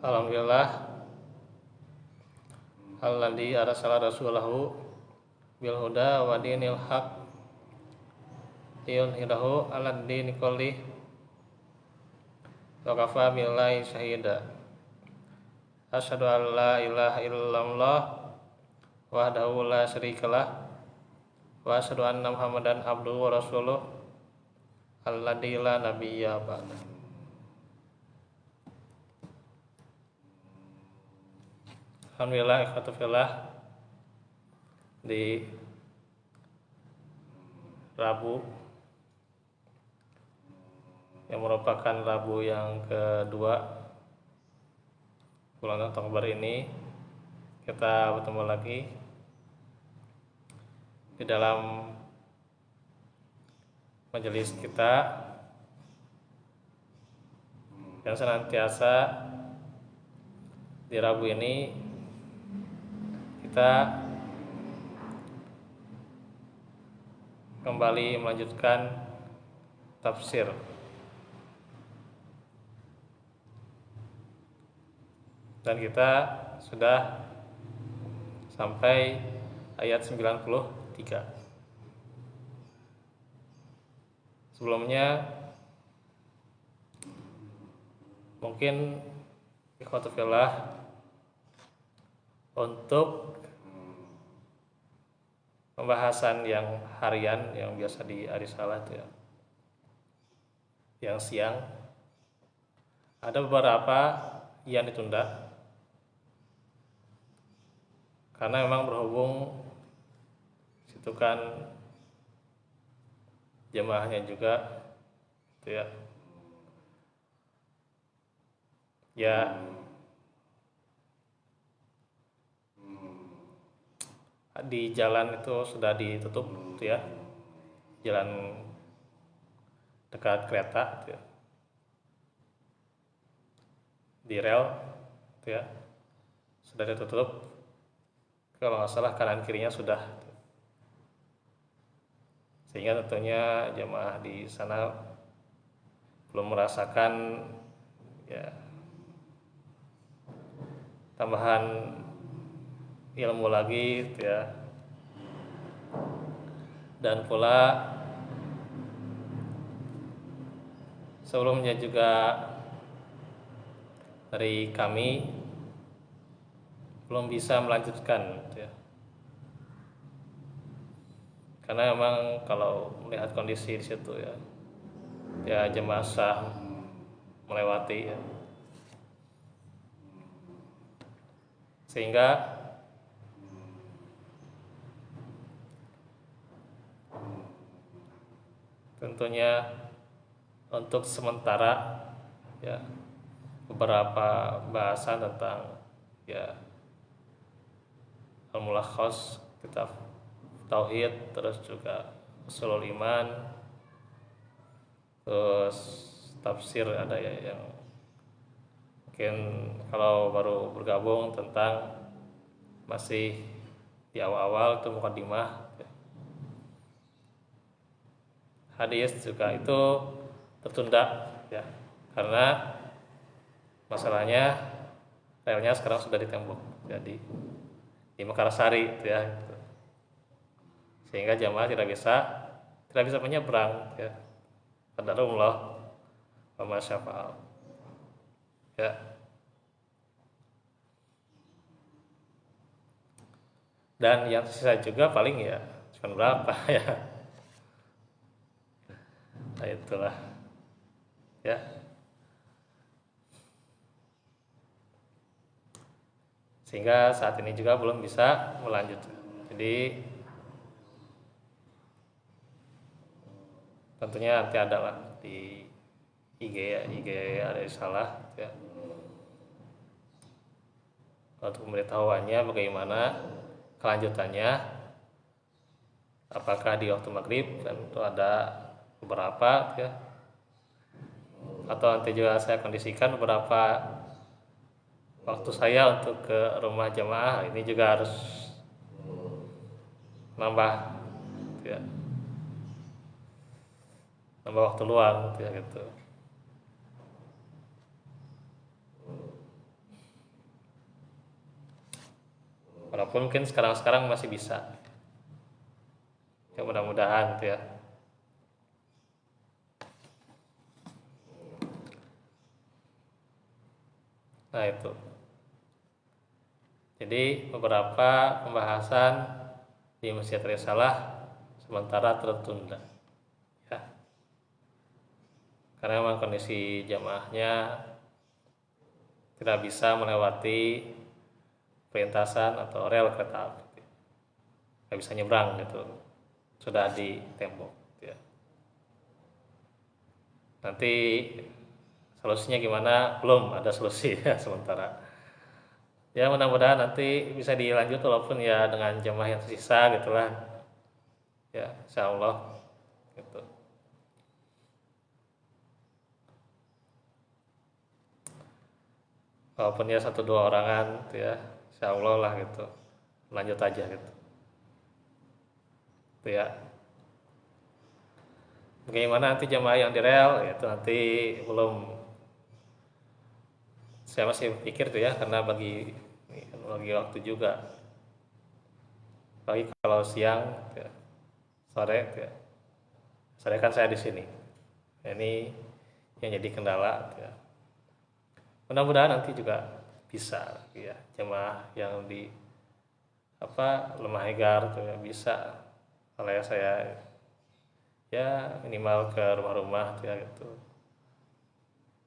Alhamdulillah alladzi arsala rasulahu bil huda wa dinil haq liyudhhirahu 'alad dini kullih wa kafa billahi syahida. Asyhadu an la ilaha illallah wahdahu la syarikalah wa asyhadu anna Muhammadan abduhu wa rasuluh alladzi la nabiyya ba'da. Alhamdulillah ikhwatu fillah, di Rabu yang merupakan Rabu yang kedua bulan Oktober ini kita bertemu lagi di dalam majelis kita yang senantiasa di Rabu ini kita kembali melanjutkan tafsir dan kita sudah sampai ayat 93. Sebelumnya mungkin ikhwatu fillah untuk pembahasan yang harian yang biasa di Arisalah itu ya, yang siang, ada beberapa yang ditunda karena memang berhubung situ kan jemaahnya juga itu ya di jalan itu sudah ditutup itu ya, jalan dekat kereta itu ya, di rel itu ya, sudah ditutup. Kalau nggak salah kanan kirinya sudah, sehingga tentunya jemaah di sana belum merasakan ya tambahan ilmu lagi gitu ya. Dan pula sebelumnya juga dari kami belum bisa melanjutkan gitu ya. Karena memang kalau melihat kondisi di situ ya jemaah sah melewati ya. Sehingga tentunya untuk sementara ya beberapa bahasan tentang ya al-mulakhas kitab tauhid, terus juga usulul iman, terus tafsir ada ya yang mungkin kalau baru bergabung tentang masih di awal-awal itu mukadimah. Hadis juga itu tertunda ya, karena masalahnya relnya sekarang sudah ditembok jadi di Mekarsari itu ya, sehingga jamaah tidak bisa menyeberang ya. Qadarullah wa ma syafa'al ya. Dan yang sisa juga paling ya cuma berapa ya. Nah itulah ya. Sehingga saat ini juga belum bisa melanjutkan. Jadi tentunya nanti ada lah di IG ya, IG ada salah ya. Untuk memberitahuannya bagaimana kelanjutannya, apakah di waktu maghrib dan itu ada beberapa ya, atau nanti juga saya kondisikan beberapa waktu saya untuk ke rumah jamaah, ini juga harus nambah ya, nambah waktu luang gitu ya gitu. walaupun mungkin sekarang masih bisa ya, mudah-mudahan gitu ya. Nah itu jadi beberapa pembahasan di Masjid Risalah sementara tertunda ya, karena memang kondisi jamaahnya tidak bisa melewati perlintasan atau rel kereta api, nggak bisa nyebrang gitu, sudah di tembok ya. Nanti solusinya gimana, belum ada solusi ya sementara ya, mudah-mudahan nanti bisa dilanjut walaupun ya dengan jamaah yang tersisa gitulah ya, insya Allah gitu. Walaupun ya 1-2 orangan gitu ya, insya Allah lah gitu, lanjut aja gitu itu ya. Bagaimana nanti jamaah yang di rel itu nanti belum, saya masih pikir tuh ya, karena bagi waktu juga, bagi kalau siang ya, sore ya. Sore kan saya di sini, ini yang jadi kendala ya. Mudah-mudahan nanti juga bisa ya, jemaah yang di Lemah Hegar tuh ya bisa, kalau ya saya ya minimal ke rumah-rumah tuh ya gitu,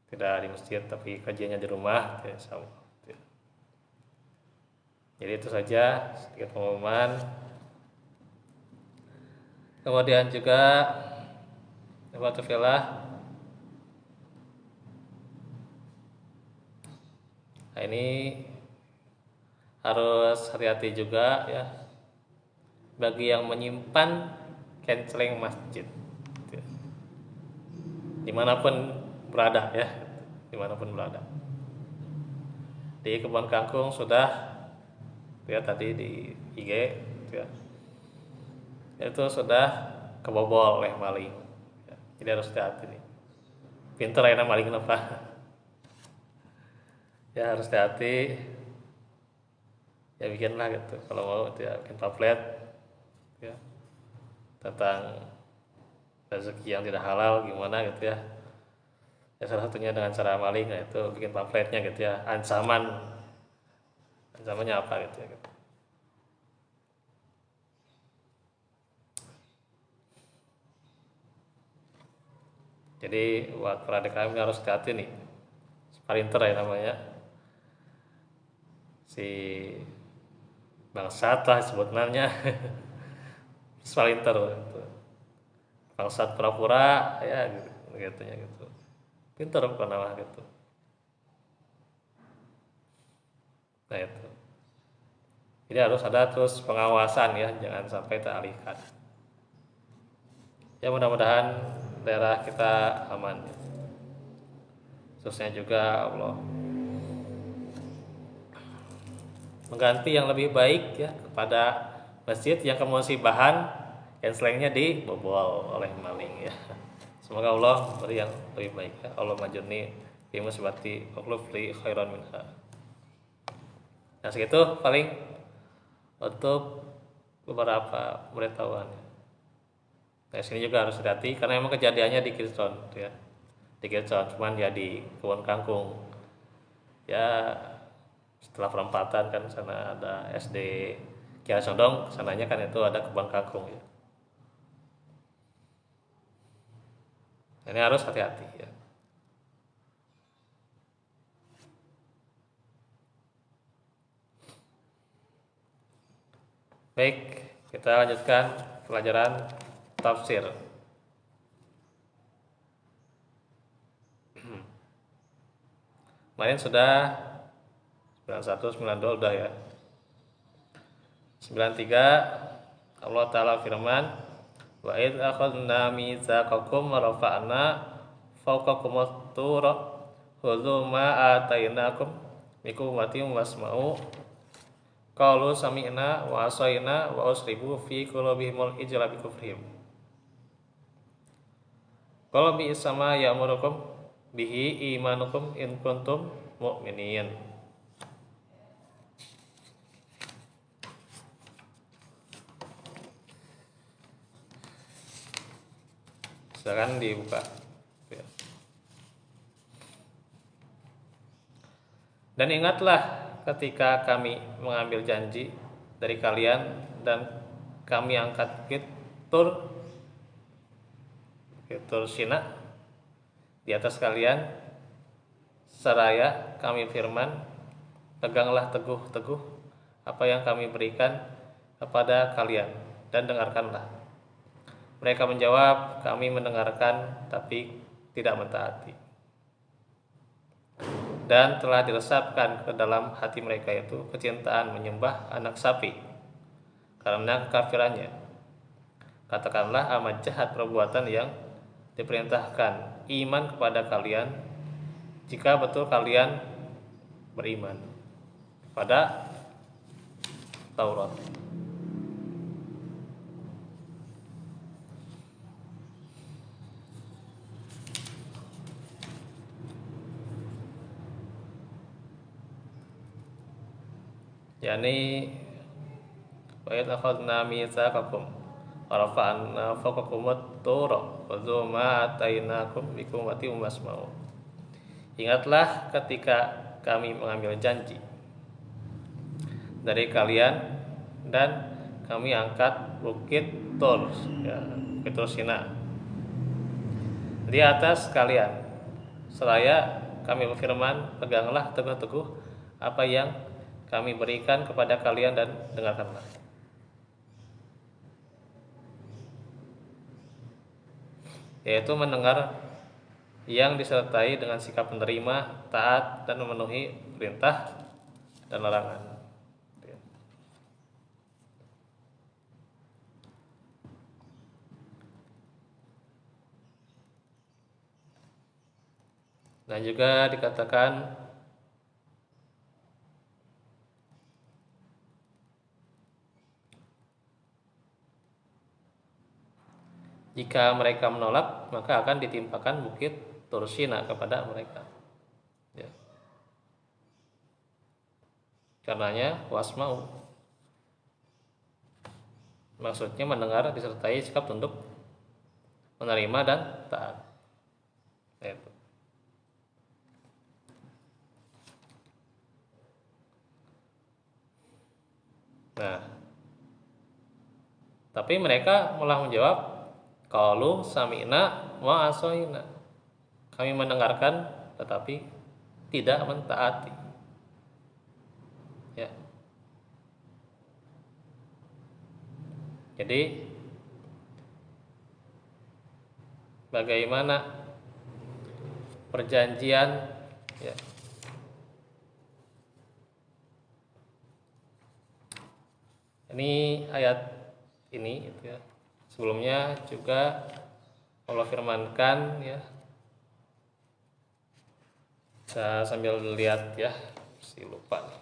tidak di masjid tapi kajiannya di rumah ya, sama ya. Jadi itu saja sedikit pengumuman. Kemudian juga Alhamdulillah, nah ini harus hati-hati juga ya bagi yang menyimpan canceling masjid dimanapun berada ya, dimanapun berada. Di Kebon Kangkung sudah ya, tadi di IG ya, itu sudah kebobol oleh maling ya. Jadi harus hati-hati nih, pinter ya maling apa ya, harus hati-hati ya, bikinlah gitu kalau mau itu ya, bikin pamflet ya tentang rezeki yang tidak halal gimana gitu ya. Ya salah satunya dengan cara maling, nah itu bikin pamfletnya gitu ya, ancamannya apa gitu ya gitu. Jadi buat para adik kami harus hati-hati nih, sprinter ya namanya, si bangsat lah sebenarnya sprinter gitu. Bangsat pura-pura ya gitu ya gitu, pinter bukan nama gitu. Nah itu jadi harus ada terus pengawasan ya, jangan sampai teralihkan ya. Mudah-mudahan daerah kita aman, khususnya juga Allah mengganti yang lebih baik ya kepada masjid yang kemusibahan yang selengnya dibobol oleh maling ya. Semoga Allah beri yang lebih baik ya. Allah majurni fi musibati wakhluf li khairan minha. Nah segitu paling untuk beberapa pemberitahuan. Nah sini juga harus hati-hati karena memang kejadiannya di Kirton ya, di Kirton, cuman ya di Kebon Kangkung ya. Setelah perempatan kan sana ada SD Kiara Condong, sananya kan itu ada Kebon Kangkung ya. Ini harus hati-hati ya. Baik, kita lanjutkan pelajaran tafsir. Kemarin sudah 91, 92 udah ya. 93 Allah Ta'ala firman, wa id akhadna mitsaqakum wa rafa'na fawqakumut tur khudhu ma atainakum biquwwatin wasma'u qalu sami'na wa asaina wa usribu fi qulubihimul ijla bi kufrihim qala bi isma ya'murukum bihi imanukum in kuntum mu'minin. Silakan dibuka. Dan ingatlah ketika kami mengambil janji dari kalian dan kami angkat fitur Sina di atas kalian, seraya kami firman, peganglah teguh-teguh apa yang kami berikan kepada kalian dan dengarkanlah. Mereka menjawab, kami mendengarkan tapi tidak mentaati. Dan telah diresapkan ke dalam hati mereka itu kecintaan menyembah anak sapi karena kekafirannya. Katakanlah, amat jahat perbuatan yang diperintahkan iman kepada kalian jika betul kalian beriman pada Taurat. Yani wa idh akhadna mitsaqakum wa rafa'na fawqakumut tur wa ma atainakum bi quwwatin wasma'u. Ingatlah ketika kami mengambil janji dari kalian dan kami angkat bukit Tur, ya, Bukit Sina di atas kalian, seraya kami berfirman, peganglah teguh-teguh apa yang kami berikan kepada kalian dan dengarkanlah. Yaitu mendengar yang disertai dengan sikap menerima, taat, dan memenuhi perintah dan larangan. Dan juga dikatakan jika mereka menolak, maka akan ditimpakan bukit Tur Sina kepada mereka. Ya. Karenanya wasma'u, maksudnya mendengar disertai sikap tunduk, menerima dan taat. Itu. Nah, tapi mereka malah menjawab, qalu sami'na wa asoina. Kami mendengarkan tetapi tidak mentaati. Ya. Jadi bagaimana perjanjian, ya, ini ayat ini gitu ya. Sebelumnya juga Allah firmankan, ya, saya sambil lihat ya, mesti lupa nih.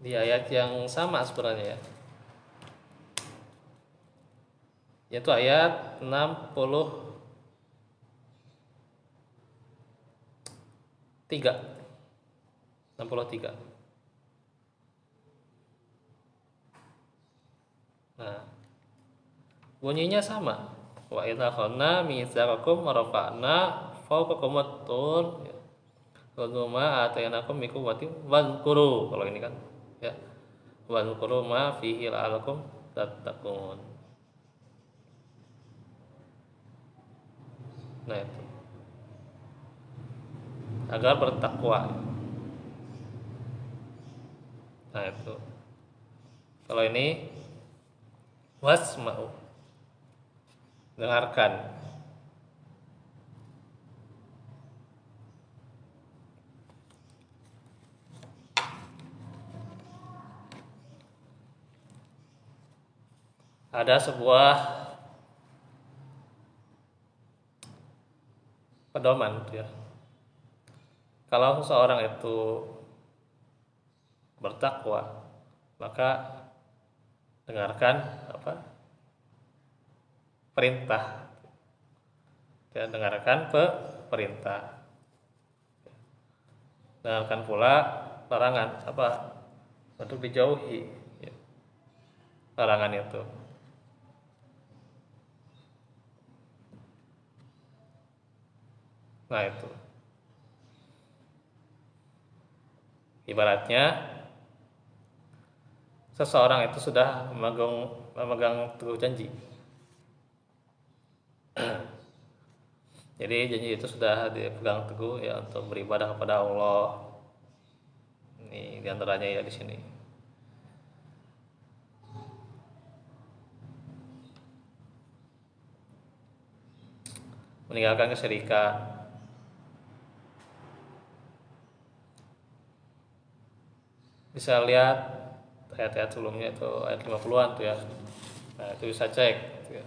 Di ayat yang sama sebenarnya, ya, yaitu ayat 63. Nah, bunyinya sama. Wa idza akhadna mitsaqakum wa rafa'na fawqakumut tur wa ma atainakum min quwwatin wadhkuru. Kalau ini kan, ya, wadhkuru ma fihi la'alakum tattaqun. Nah, itu agar bertakwa. Nah, itu. Kalau ini wasma'u, dengarkan. Ada sebuah pedoman, ya. Kalau seseorang itu bertakwa, maka dengarkan apa? Perintah dan dengarkan perintah. Dengarkan pula larangan untuk dijauhi ya, larangan itu. Nah itu ibaratnya seseorang itu sudah memegang teguh janji. Jadi janji itu sudah dipegang teguh ya untuk beribadah kepada Allah. Ini diantaranya ya di sini. Meninggalkan kesyirikan. Bisa lihat ayat-ayat sebelumnya itu ayat 50-an tuh ya. Nah, itu bisa cek gitu ya.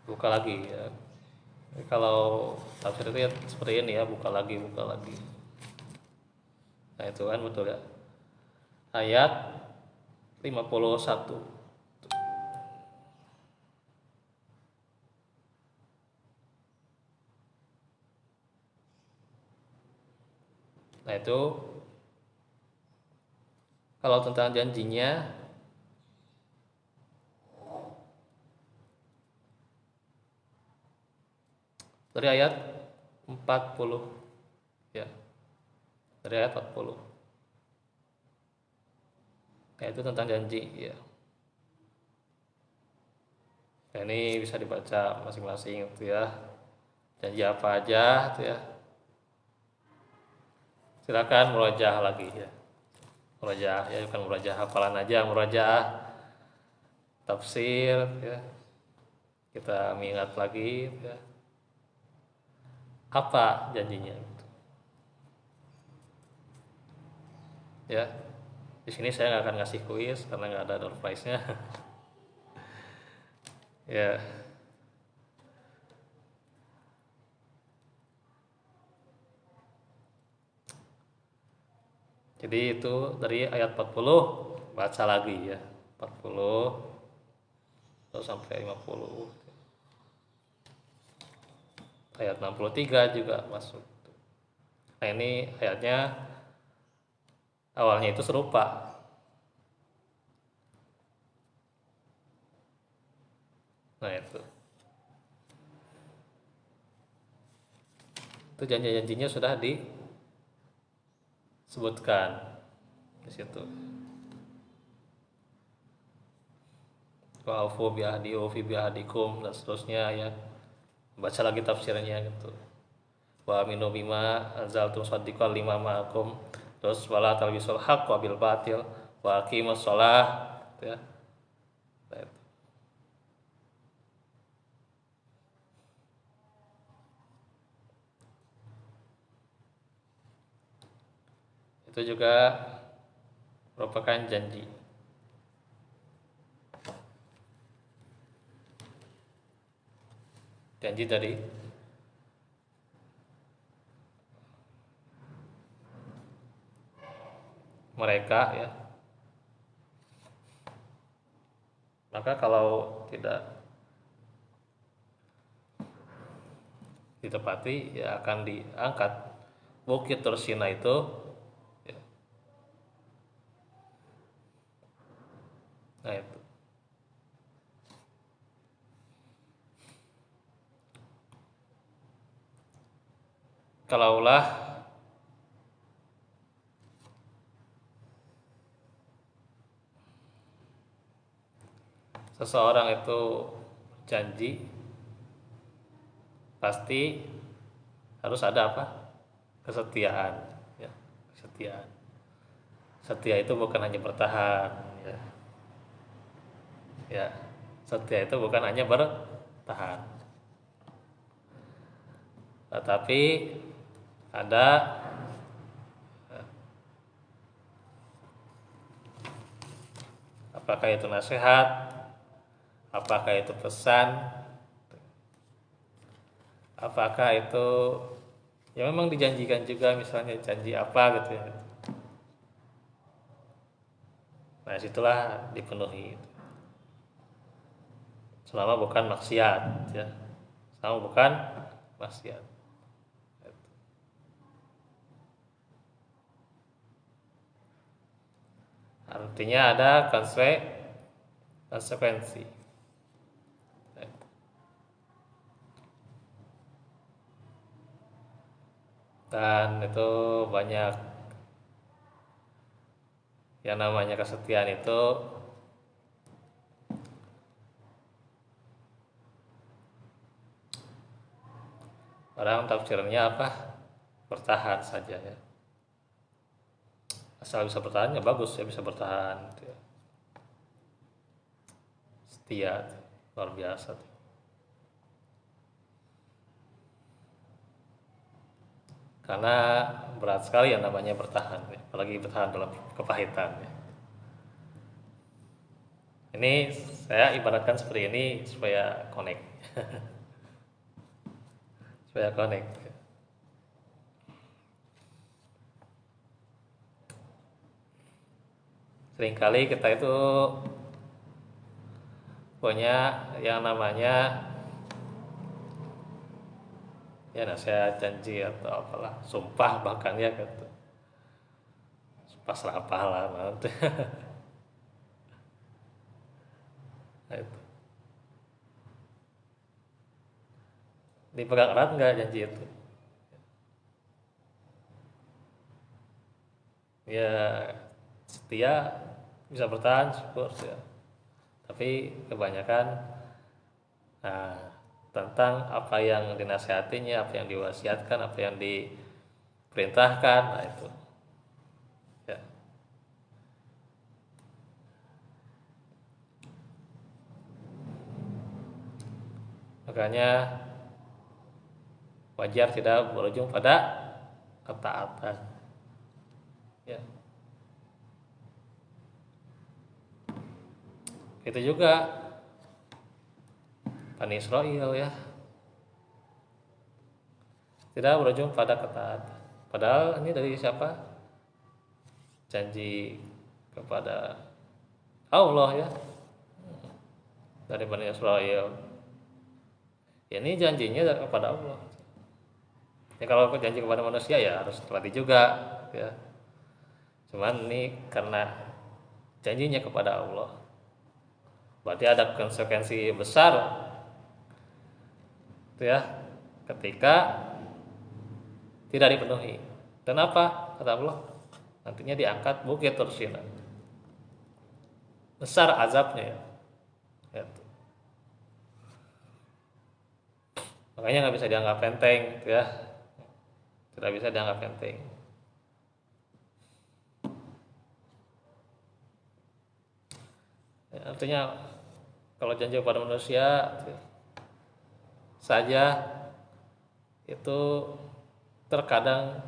Buka lagi ya. Kalau tafsir itu ya seperti ini ya, buka lagi. Nah, itu kan betul ya. Ayat 51. Nah, itu kalau tentang janjinya dari ayat 40 ya. Dari ayat 40. Nah, itu tentang janji ya. Nah, ini bisa dibaca masing-masing itu ya. Janji apa aja itu ya. Silakan murojaah lagi ya. Murojaah ya, bukan murojaah hafalan aja, murojaah tafsir ya. Kita mengingat lagi ya. Apa janjinya gitu. Ya. Di sini saya nggak akan ngasih kuis karena nggak ada door prize-nya. Ya. Jadi itu dari ayat 40 baca lagi ya. 40 terus sampai 50. Ayat 63 juga masuk. Nah, ini ayatnya awalnya itu serupa. Nah, itu janji-janjinya sudah disebutkan di situ. Wa aufu bi ahdi ufi bi ahdikum dan seterusnya ya. Baca lagi tafsirnya gitu. Wa aminu bima anzaltum saddiqal lima ma'akum. Terus wala talbisul haqq wa bil batil wa aqimus shalah ya. Nah, itu juga merupakan janji. Janji dari mereka ya. Maka kalau tidak ditepati ya akan diangkat bukit Tursina itu ya. Nah, itu kalaulah seseorang itu janji pasti harus ada apa? Kesetiaan ya. Kesetiaan. Setia itu bukan hanya bertahan ya. Ya. Setia itu bukan hanya bertahan. Tetapi ada apakah itu nasihat, apakah itu pesan, apakah itu ya memang dijanjikan juga, misalnya janji apa gitu ya. Nah, situlah dipenuhi. selama bukan maksiat ya, selama bukan maksiat. Artinya ada konsekuensi. Dan itu banyak yang namanya kesetiaan itu orang tafsirnya apa? Bertahan saja ya. Asal bisa bertahan ya bagus ya, bisa bertahan gitu ya. Setia luar biasa tuh. Karena berat sekali yang namanya bertahan ya. Apalagi bertahan dalam kepahitan ya. Ini saya ibaratkan seperti ini supaya connect. Supaya connect. Seringkali kita itu punya yang namanya ya nasihat, janji atau apalah, sumpah bahkan ya gitu. Sumpah serapah lah nanti. Nah, itu. Dipegang erat nggak janji itu? Ya setia bisa bertahan syukur ya. Tapi kebanyakan nah, tentang apa yang dinasihatinya, apa yang diwasiatkan, apa yang diperintahkan, nah itu ya. Makanya wajar tidak berujung pada ketaatan ya. Itu juga Bani Israel ya, tidak berujung pada ketaatan. Padahal ini dari siapa? Janji kepada Allah ya, dari Bani Israel. Ya, ini janjinya kepada Allah. Ya kalau janji kepada manusia ya harus terlatih juga ya. Cuman ini karena janjinya kepada Allah, berarti ada konsekuensi besar ya ketika tidak dipenuhi. Dan apa kata Allah? Nantinya diangkat bukit Tursina. Besar azabnya ya. Ya. Makanya nggak bisa dianggap enteng ya. Tidak bisa dianggap enteng. Ya, artinya kalau janji kepada manusia saja itu terkadang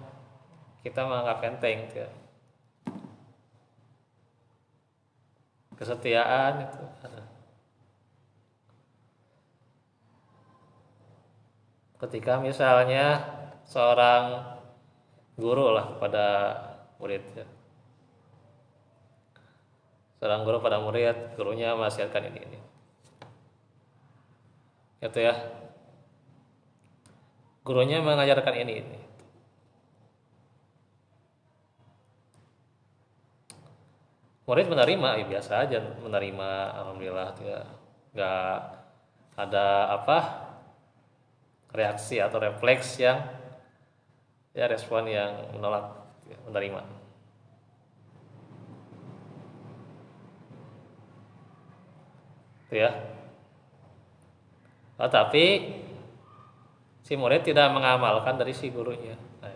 kita menganggap enteng ya. Kesetiaan itu ketika misalnya seorang guru lah pada muridnya, seorang guru pada murid, gurunya mewasiatkan ini gitu ya, gurunya mengajarkan ini. Murid menerima ya biasa aja menerima, alhamdulillah ya, nggak ada apa reaksi atau refleks yang ya respon yang menolak ya, menerima itu ya. Tapi si murid tidak mengamalkan dari si gurunya. Nah,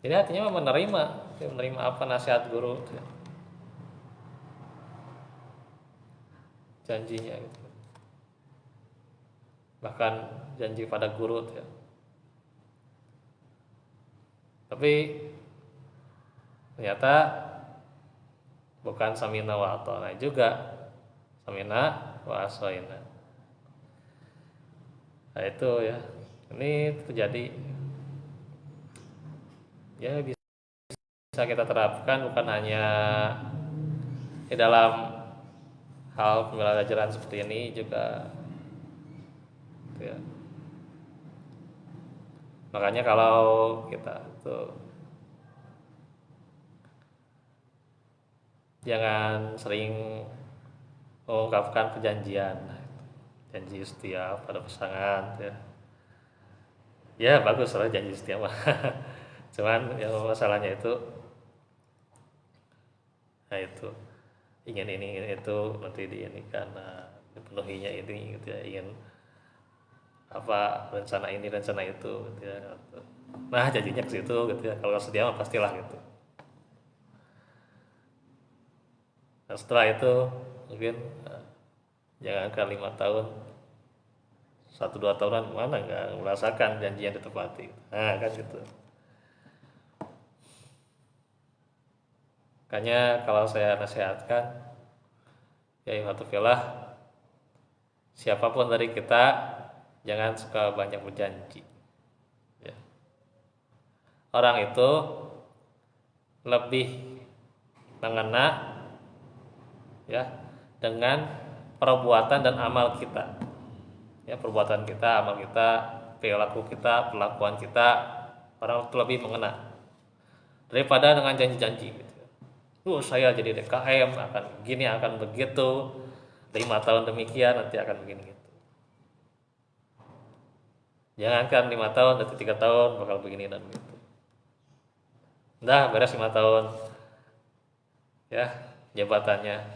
jadi artinya menerima apa nasihat guru ya. Janjinya gitu. Bahkan janji pada guru ya. Tapi ternyata bukan samina wa ata'na juga, samina wa asoina. Nah itu ya, ini terjadi ya bisa bisa kita terapkan bukan hanya di dalam hal pembelajaran seperti ini juga gitu ya. Makanya kalau kita tuh jangan sering mengungkapkan perjanjian, janji setia pada pasangan ya. Ya bagus lah janji setia mah. Cuman yang masalahnya itu, nah itu ingin ini ingin itu nanti di ini karena dipenuhinya ini gitu ya, ingin apa rencana ini rencana itu gitu ya. Nah janjinya ke situ gitu ya. Kalau setia mah pastilah gitu. Nah, setelah itu mungkin jangankan 5 tahun, 1-2 tahunan mana nggak merasakan janji yang ditepati. Nah kan gitu. Makanya kalau saya nasihatkan, ya ikhwatullah, siapapun dari kita jangan suka banyak berjanji. Ya. Orang itu lebih mengena ya dengan perbuatan dan amal kita. Ya, perbuatan kita, amal kita, perilaku kita, perlakuan kita, orang itu lebih mengena daripada dengan janji-janji gitu. Saya jadi DKM akan gini akan begitu, 5 tahun demikian nanti akan begini gitu. Jangankan 5 tahun, nanti 3 tahun bakal begini dan begitu. Dah beres 5 tahun, ya jabatannya,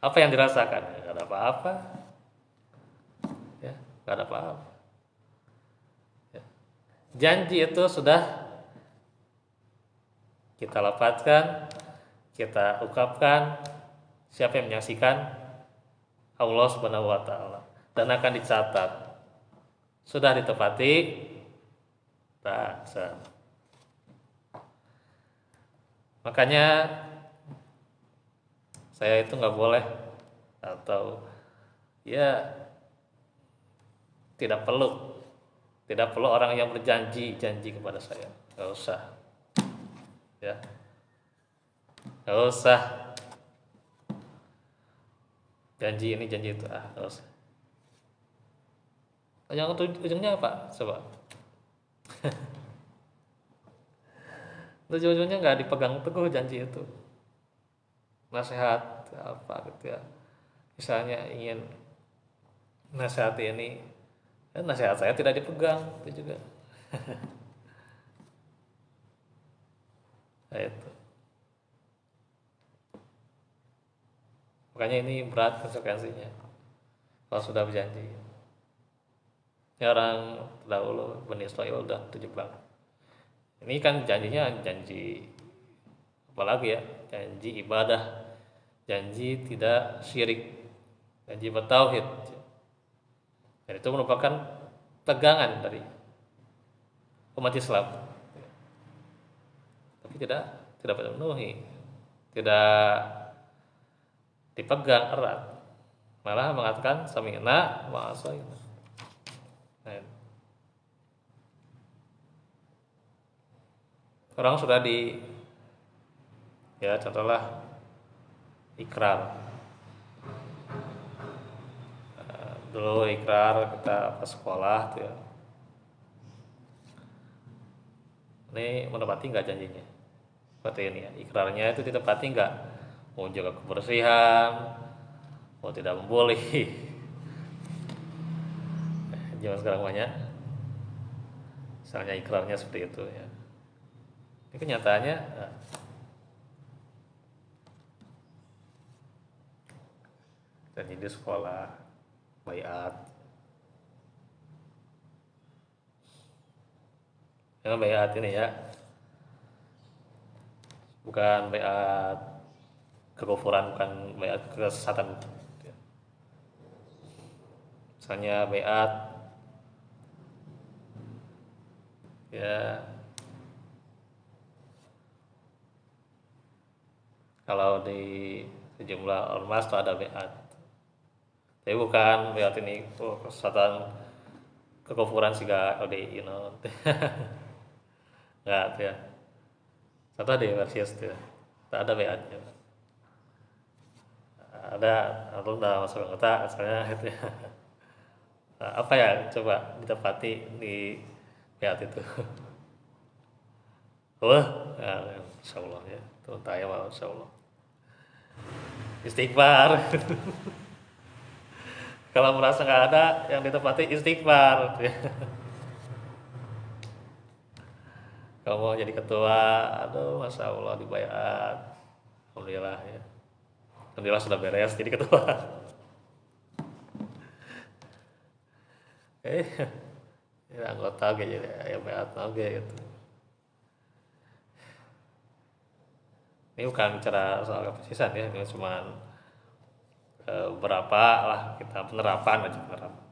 apa yang dirasakan? Gak ada apa-apa, ya gak ada apa-apa. Ya. Janji itu sudah kita lapatkan, kita ungkapkan, siapa yang menyaksikan? Allah Subhanahu wa taala, dan akan dicatat. Sudah ditepati, tak. Makanya saya itu nggak boleh atau ya tidak perlu orang yang berjanji kepada saya, nggak usah, ya. Gak usah janji ini janji itu, gak usah. Yang ujungnya apa? Coba. Ujung-ujungnya nggak dipegang teguh janji itu. Nasihat apa gitu ya. Misalnya ingin nasihat ini, nasihat saya tidak dipegang, itu juga. Nah, itu. Makanya ini berat konsekuensinya kalau sudah berjanji. Ya, orang dahulu Bani Israil udah 17. Ini kan janjinya janji apalagi ya, janji ibadah, janji tidak syirik, janji bertauhid. Dan itu merupakan pegangan dari umat Islam. Tapi tidak terpenuhi, tidak dipegang erat, malah mengatakan sami'na wa ata'na. Orang sudah ya contohlah ikrar. Dulu ikrar kita ke sekolah tuh ya. Ini menepati nggak janjinya? Seperti ini ya, ikrarnya itu ditepati nggak? Mau jaga kebersihan, mau tidak membuli. Zaman sekarang banyak, misalnya ikrarnya seperti itu ya. Ini kenyataannya janji di sekolah, baiat. Yang baiat ini ya, bukan baiat kekufuran, bukan baiat kesesatan. Misalnya baiat ya, kalau di sejumlah ormas itu ada baiat, tapi bukan baiat ini kesesatan kekufuran sih gak, nggak ya. Contoh di Perseus tuh, tak ada beatnya. Ada atau udah masuk anggota, misalnya itu ya. Nah, apa ya coba ditepati di beat itu? Wah, ya, Insya Allah ya, tuh tanya mau Insya Allah. Istighfar. Kalau merasa nggak ada yang ditepati istighfar. Kalau mau jadi ketua, aduh masya Allah dibayar. Alhamdulillah ya. Alhamdulillah sudah beres jadi ketua. Eh, ya, anggota aja jadi ya beat oke gitu. Ini bukan bicara soal keputusan ya, ini cuma berapa lah kita penerapan aja penerapan.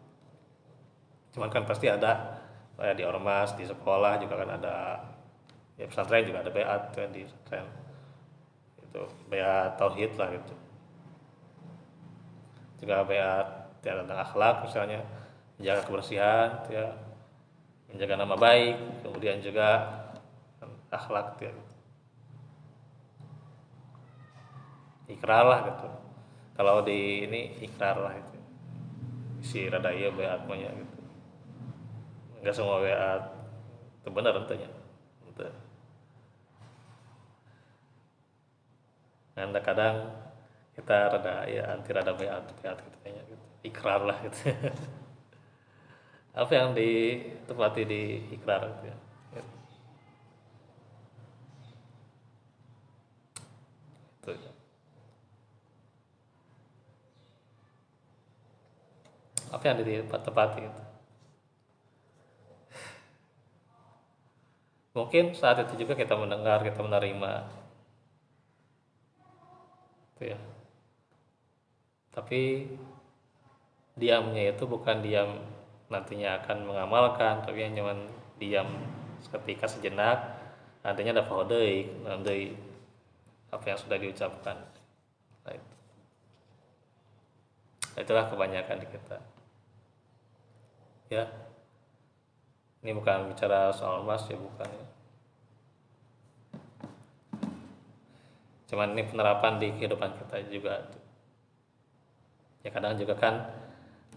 Cuman kan pasti ada kayak di ormas, di sekolah juga kan ada, ya pesantren juga ada beat kan di pesantren itu beat tauhid lah gitu, juga beat ya, tentang akhlak misalnya menjaga kebersihan gitu ya, menjaga nama baik, kemudian juga akhlak gitu ya, ikrar lah gitu. Kalau di ini ikrar lah itu si rada iya beat punya gitu, nggak semua beat itu benar tentunya gitu. Nah, kadang kita rada ya anti rada beat beat gitu kayaknya gitu. Ikrar lah gitu. Apa yang ditepati di ikrar gitu ya. Itu. Apa yang ditepati itu. Mungkin saat itu juga kita mendengar, kita menerima itu ya. Tapi diamnya itu bukan diam nantinya akan mengamalkan, tapi yang cuman diam seketika sejenak, nantinya ada faudeik nanti apa yang sudah diucapkan. Nah, itulah kebanyakan di kita ya. Ini bukan bicara soal emas ya, bukan ya. Cuman ini penerapan di kehidupan kita juga ya, kadang juga kan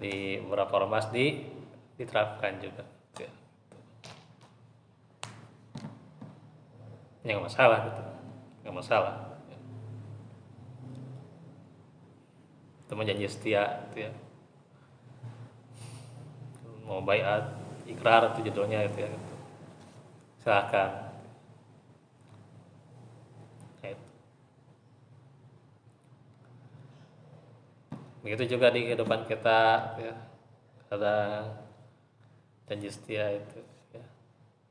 di beberapa ormas diterapkan juga ya. Ya nggak masalah gitu, nggak masalah ya. Itu janji setia gitu ya, mau bayat ikrar itu judulnya itu ya gitu. Silahkan ya, itu. Begitu juga di kehidupan kita ya, ada janji setia itu ya.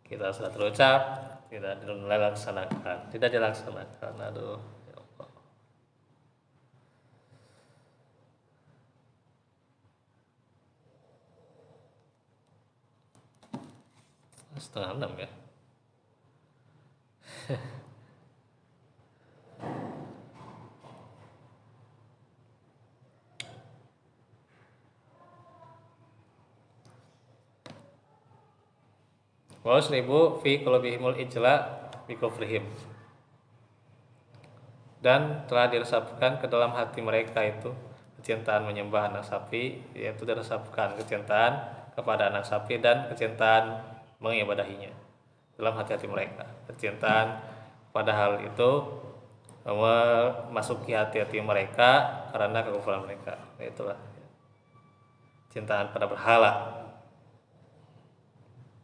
Kita sudah terucap, tidak dilaksanakan, tidak dilaksanakan, aduh ya Allah. Setengah enam ya. Wa seribu fi qulubihimul ijla bi kufrihim, dan telah diresapkan ke dalam hati mereka itu kecintaan menyembah anak sapi, yaitu diresapkan kecintaan kepada anak sapi dan kecintaan mengibadahinya dalam hati-hati mereka. Kecintaan pada hal itu memasuki hati-hati mereka karena kekufuran mereka. Itulah cintaan pada berhala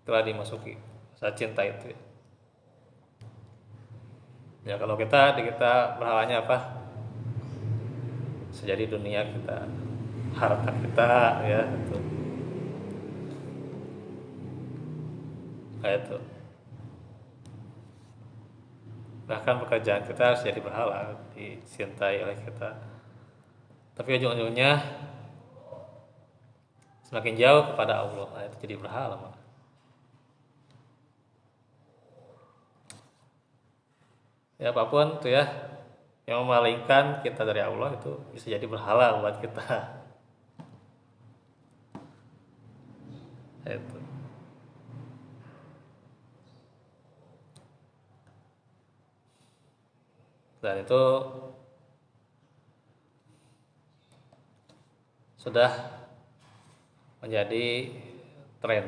telah dimasuki rasa cinta itu ya. Ya kalau kita berhalanya apa? Sejadi dunia kita, harta kita ya itu. Kayak itu. Bahkan pekerjaan kita harus jadi berhala, dicintai oleh kita. Tapi ujung-ujungnya semakin jauh kepada Allah, nah, itu jadi berhala maka. Ya apapun tuh ya yang memalingkan kita dari Allah itu bisa jadi berhala buat kita. Itu. dan itu sudah menjadi tren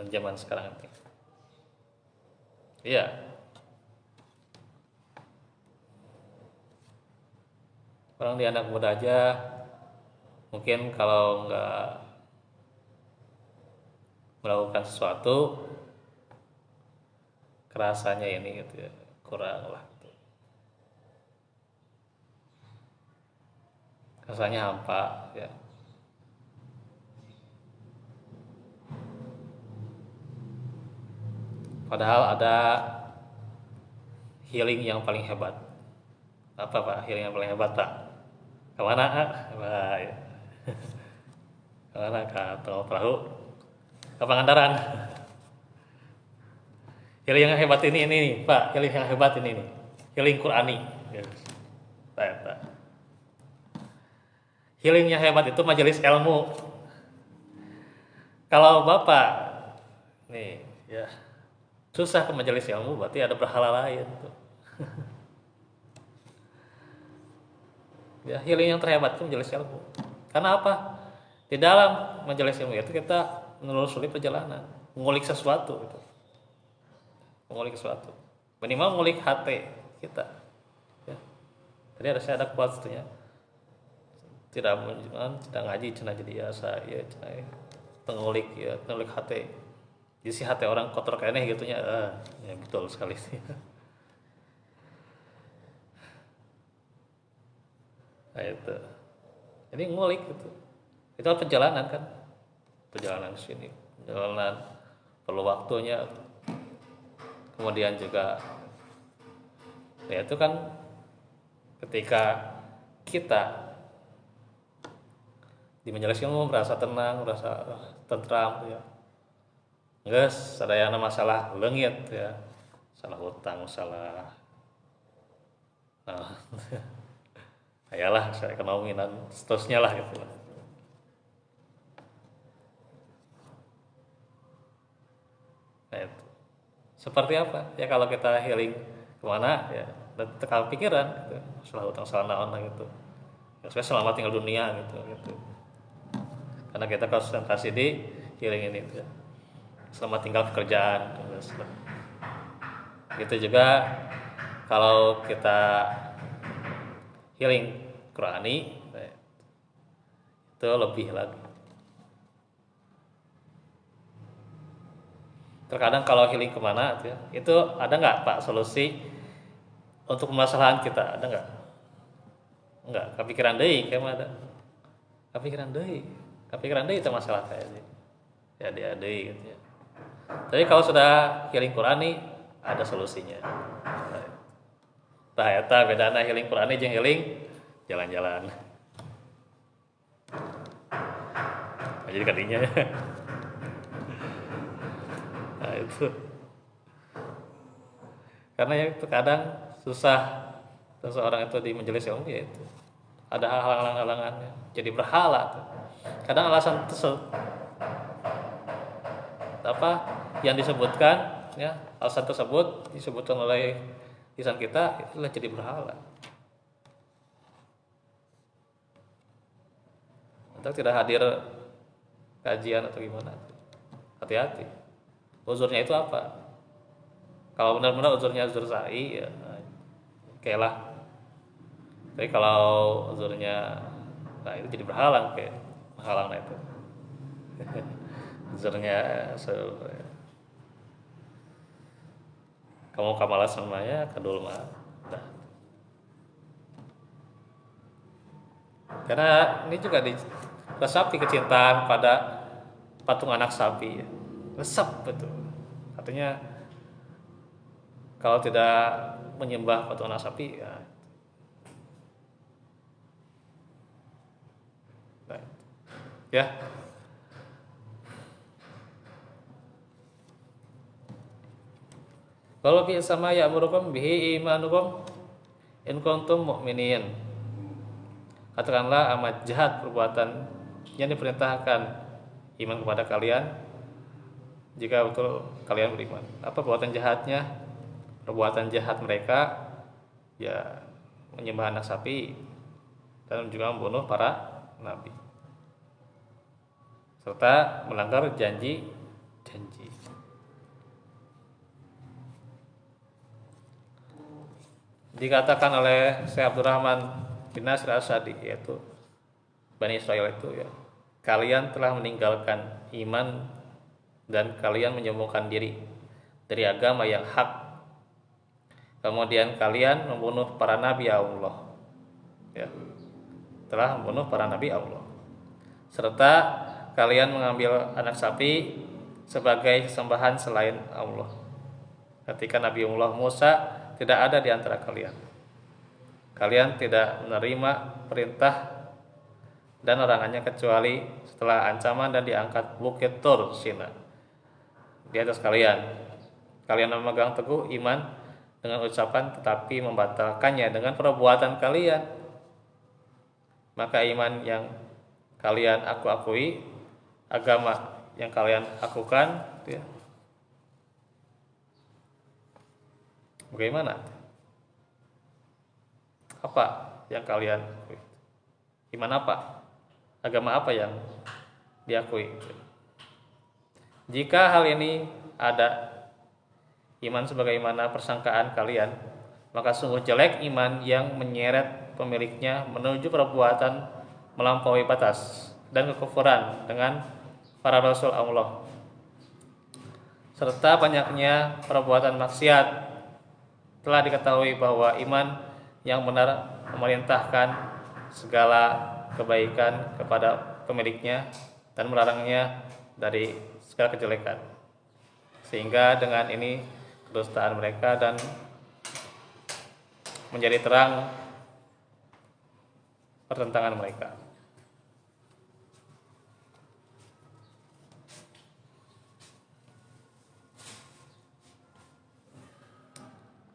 zaman sekarang ini. Iya, orang di anak muda aja mungkin kalau nggak melakukan sesuatu kerasanya ini gitu ya, kurang lah gitu. Rasanya hampa ya. Padahal ada healing yang paling hebat. Apa Pak healing yang paling hebat Pak? Kemana? Wah, ya. Kemana? Ke Tol Perahu? Ke Pangandaran? Healing yang hebat ini nih Pak. Healing yang hebat ini nih. Healing Qurani. Pak. Healing yang hebat itu majelis ilmu. Kalau Bapak nih ya susah ke majelis ilmu, berarti ada berhala lain tuh. Ya, healing yang terhebat itu majelis ilmu. Karena apa? Di dalam majelis ilmu itu kita menelusuri perjalanan, mengulik sesuatu gitu. Mengulik sesuatu. Minimal mengulik hati kita. Ya. Tadi ada kuat setunya. Tidak ngaji cenah jadi asa ya cenah pengulik ya, pengulik hati. Jadi hati orang kotor kayaknya gitunya, ya betul sekali sih. Nah itu, jadi ngulik gitu. Itu perjalanan kan, perjalanan sini, perjalanan perlu waktunya. Kemudian juga, ya itu kan ketika kita di majelis ilmu merasa tenang, merasa tentram, ya. Guys, ada yang masalah leungit ya, masalah hutang, masalah ayalah saya ekonomi dan seterusnya lah gitu. Nah itu seperti apa ya kalau kita healing kemana ya, dan tekal pikiran gitu, masalah hutang salah naon gitu ya, supaya selamat tinggal dunia gitu, karena kita konsentrasi di healing ini gitu ya. Selamat tinggal pekerjaan gitu juga kalau kita healing Qurani itu lebih lagi. Terkadang kalau healing kemana gitu ya, itu ada nggak Pak solusi untuk permasalahan kita, ada nggak kepikiran deui kayak mana, kepikiran deui itu masalah kayak ya dia deui gitu ya. Tapi kalau sudah healing Qurani ada solusinya. Nah, eta bedana healing Qurani jeung healing jalan-jalan. Jadi kadinya. Nah, itu. Karena ya itu kadang susah seseorang itu di majelis ilmu ya itu. Ada halangan-halangannya. Jadi berhala tuh. Kadang alasan apa yang disebutkan ya, alasan tersebut disebutkan oleh lisan kita itulah jadi berhala atau tidak hadir kajian atau gimana. Hati-hati uzurnya itu apa. Kalau benar-benar uzurnya uzur sa'i ya oke lah, tapi kalau uzurnya nah itu jadi berhalang kayak menghalang itu. Uzurnya kamu kamalas namanya kadul mah nah. Karena ini juga diresapi kecintaan pada patung anak sapi ya. Resep betul artinya kalau tidak menyembah patung anak sapi ya, nah, ya. Kalau bi sama ya murukum bihi imanukum in kuntum mu'minin. Katakanlah amat jahat perbuatan yang diperintahkan iman kepada kalian jika betul kalian beriman. Apa perbuatan jahatnya? Perbuatan jahat mereka ya menyembah anak sapi dan juga membunuh para nabi serta melanggar janji. Dikatakan oleh Syekh Abdurrahman bin Nasir As-Sa'di, yaitu Bani Israel itu ya, kalian telah meninggalkan iman dan kalian menyombongkan diri dari agama yang hak. Kemudian kalian membunuh para nabi Allah, ya, telah membunuh para nabi Allah. Serta kalian mengambil anak sapi sebagai sembahan selain Allah. Ketika Nabi Allah Musa tidak ada di antara kalian. Kalian tidak menerima perintah dan larangannya kecuali setelah ancaman dan diangkat bukit Tur Sina di atas kalian. Kalian memegang teguh iman dengan ucapan tetapi membatalkannya dengan perbuatan kalian. Maka iman yang kalian akui, agama yang kalian lakukan, ya, bagaimana? Apa yang kalian akui? Iman apa? Agama apa yang diakui? Jika hal ini ada, iman sebagaimana persangkaan kalian, maka sungguh jelek iman yang menyeret pemiliknya menuju perbuatan melampaui batas dan kekufuran dengan para rasul Allah, serta banyaknya perbuatan maksiat. Telah diketahui bahwa iman yang benar memerintahkan segala kebaikan kepada pemiliknya dan melarangnya dari segala kejelekan, sehingga dengan ini kedustaan mereka dan menjadi terang pertentangan mereka.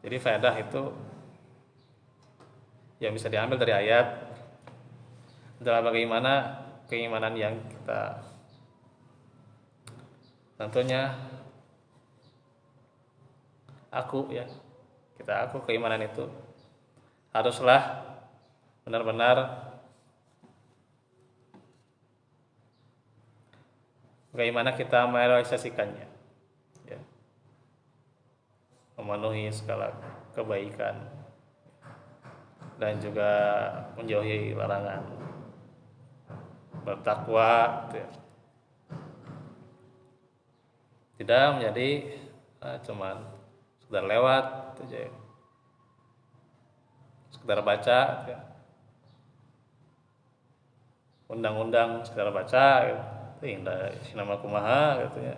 Jadi faedah itu yang bisa diambil dari ayat adalah bagaimana keimanan yang kita tentunya kita keimanan itu haruslah benar-benar bagaimana kita merealisasikannya, ya, memenuhi segala kebaikan dan juga menjauhi larangan, bertakwa, gitu ya. Tidak menjadi cuman sekedar lewat aja, sekedar baca, gitu ya. Undang-undang sekedar baca, gitu. Indah sinama kumaha, gitu ya.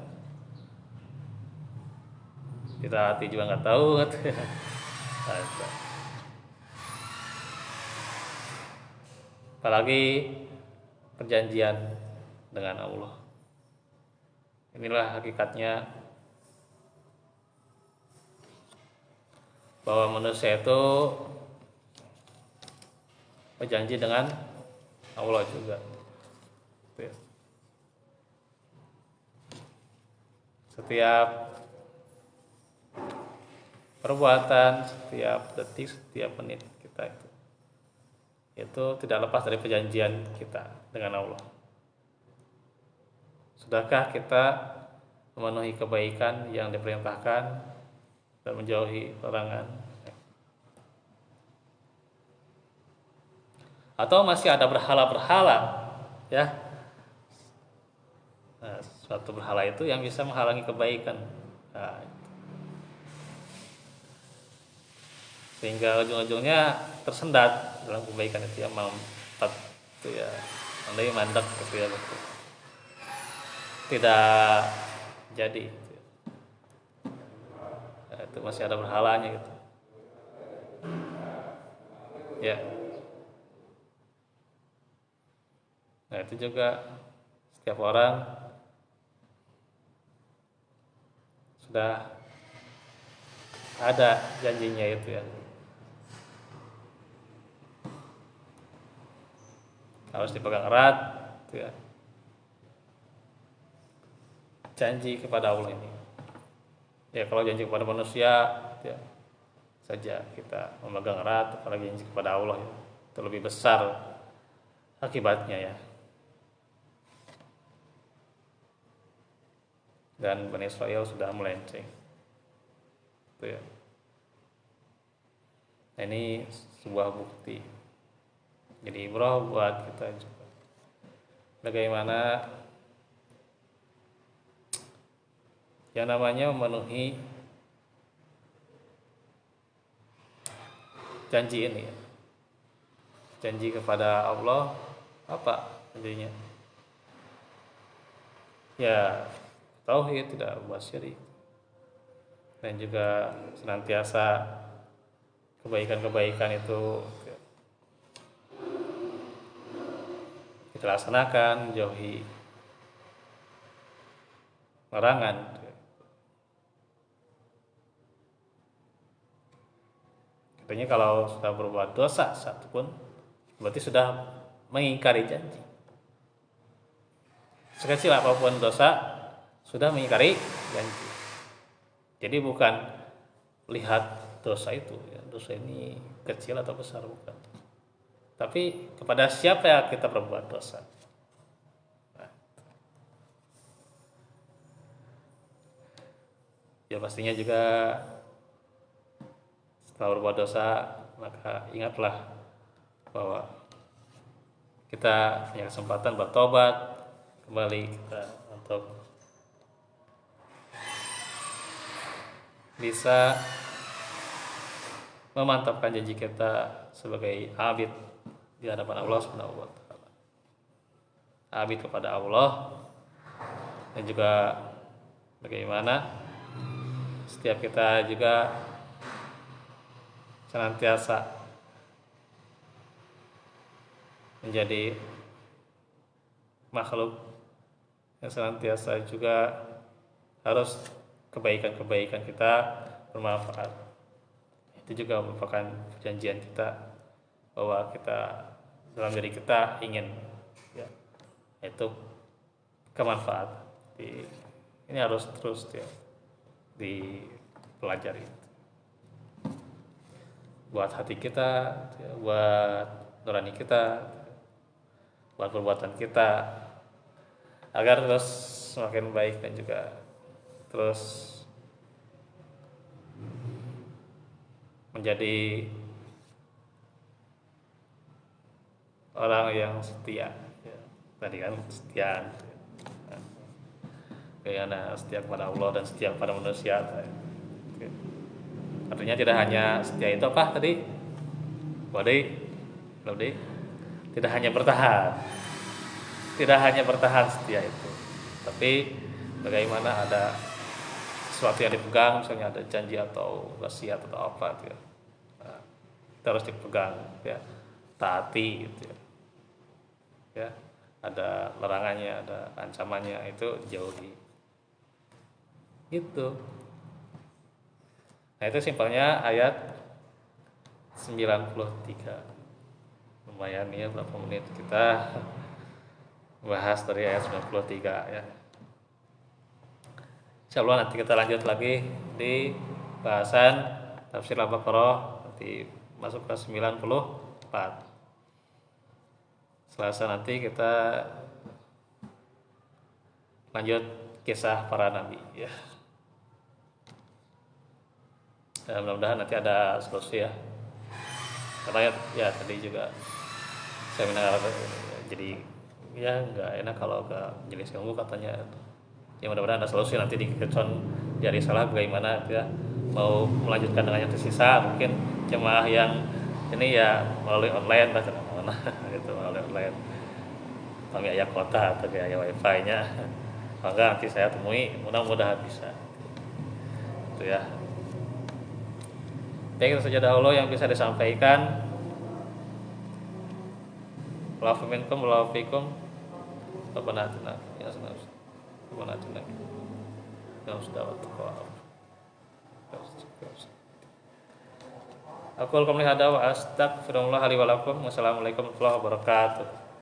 Kita hati juga nggak tahu, gitu ya. Apalagi perjanjian dengan Allah. Inilah hakikatnya bahwa manusia itu berjanji dengan Allah juga. Setiap perbuatan, setiap detik, setiap menit kita itu tidak lepas dari perjanjian kita dengan Allah. Sudahkah kita memenuhi kebaikan yang diperintahkan dan menjauhi larangan? Atau masih ada berhala-berhala, ya? Nah, suatu berhala itu yang bisa menghalangi kebaikan. Nah, sehingga ujung-ujungnya tersendat dalam kebaikan itu, ya, mampet itu, ya, nanti mandek gitu, ya, gitu. Tidak jadi, gitu. Nah, itu masih ada berhalanya gitu, ya. Nah, itu juga setiap orang sudah ada janjinya itu, ya, harus dipegang erat, gitu, ya, janji kepada Allah ini. Ya, kalau janji kepada manusia, ya, saja kita memegang erat, apalagi janji kepada Allah ya, itu lebih besar akibatnya ya. Dan Bani Israel sudah melenceng itu ya. Nah, ini sebuah bukti jadi ibrah buat kita juga bagaimana yang namanya memenuhi janji ini ya. Janji kepada Allah apa janjinya? Ya tauhid, tidak buat syirik, dan juga senantiasa kebaikan-kebaikan itu kita laksanakan, jauhi larangan. Katanya kalau sudah berbuat dosa satu pun berarti sudah mengingkari janji. Sekecil apapun dosa sudah mengingkari janji. Jadi bukan lihat dosa itu ya, dosa ini kecil atau besar, bukan. Tapi kepada siapa yang kita berbuat dosa. Nah, ya pastinya juga setelah berbuat dosa maka ingatlah bahwa kita punya kesempatan bertobat kembali kita untuk bisa memantapkan janji kita sebagai abid di hadapan Allah Subhanahu wa taala. Abid kepada Allah, dan juga bagaimana setiap kita juga senantiasa menjadi makhluk yang senantiasa juga harus kebaikan-kebaikan kita bermanfaat. Itu juga merupakan perjanjian kita bahwa kita dalam diri kita ingin ya, itu kemanfaatan. Ini harus terus ya, dipelajari buat hati kita, buat nurani kita, buat perbuatan kita, agar terus semakin baik dan juga terus menjadi orang yang setia ya. Tadi kan kesetiaan bagaimana setia kepada Allah dan setia kepada manusia. Artinya tidak hanya setia itu apa tadi? Belum deh. Tidak hanya bertahan setia itu, tapi bagaimana ada sesuatu yang dipegang, misalnya ada janji atau wasiat atau apa gitu ya. Nah, kita harus dipegang ya, taati gitu ya. Ya, ada larangannya, ada ancamannya, itu jauhi. Gitu. Nah, itu simpelnya ayat 93. Lumayan ya, berapa menit kita bahas dari ayat 93 ya. Insyaallah nanti kita lanjut lagi di bahasan tafsir Al-Baqarah, nanti masuk ke 94. Selasa nanti kita lanjut kisah para nabi ya. Dan mudah-mudahan nanti ada solusi ya. Karena ya tadi juga saya mendengar jadi ya nggak enak kalau nggak jenis ilmu katanya. Ya mudah-mudahan ada solusi nanti di Kecon dari salah bagaimana ya, mau melanjutkan dengan yang tersisa, mungkin jemaah yang ini ya melalui online lah kemana gitu, melalui online kami ayah kota atau ayah wifi-nya, maka nanti saya temui, mudah-mudahan bisa itu ya. Baik, itu saja dahulu yang bisa disampaikan. Wa'afu minkum wa fikum. Rabbana atina fid dunya hasanah wa qina adzabannar. Aku qouli hadza wa astaghfirullah li wa lakum. Wassalamualaikum warahmatullahi wabarakatuh.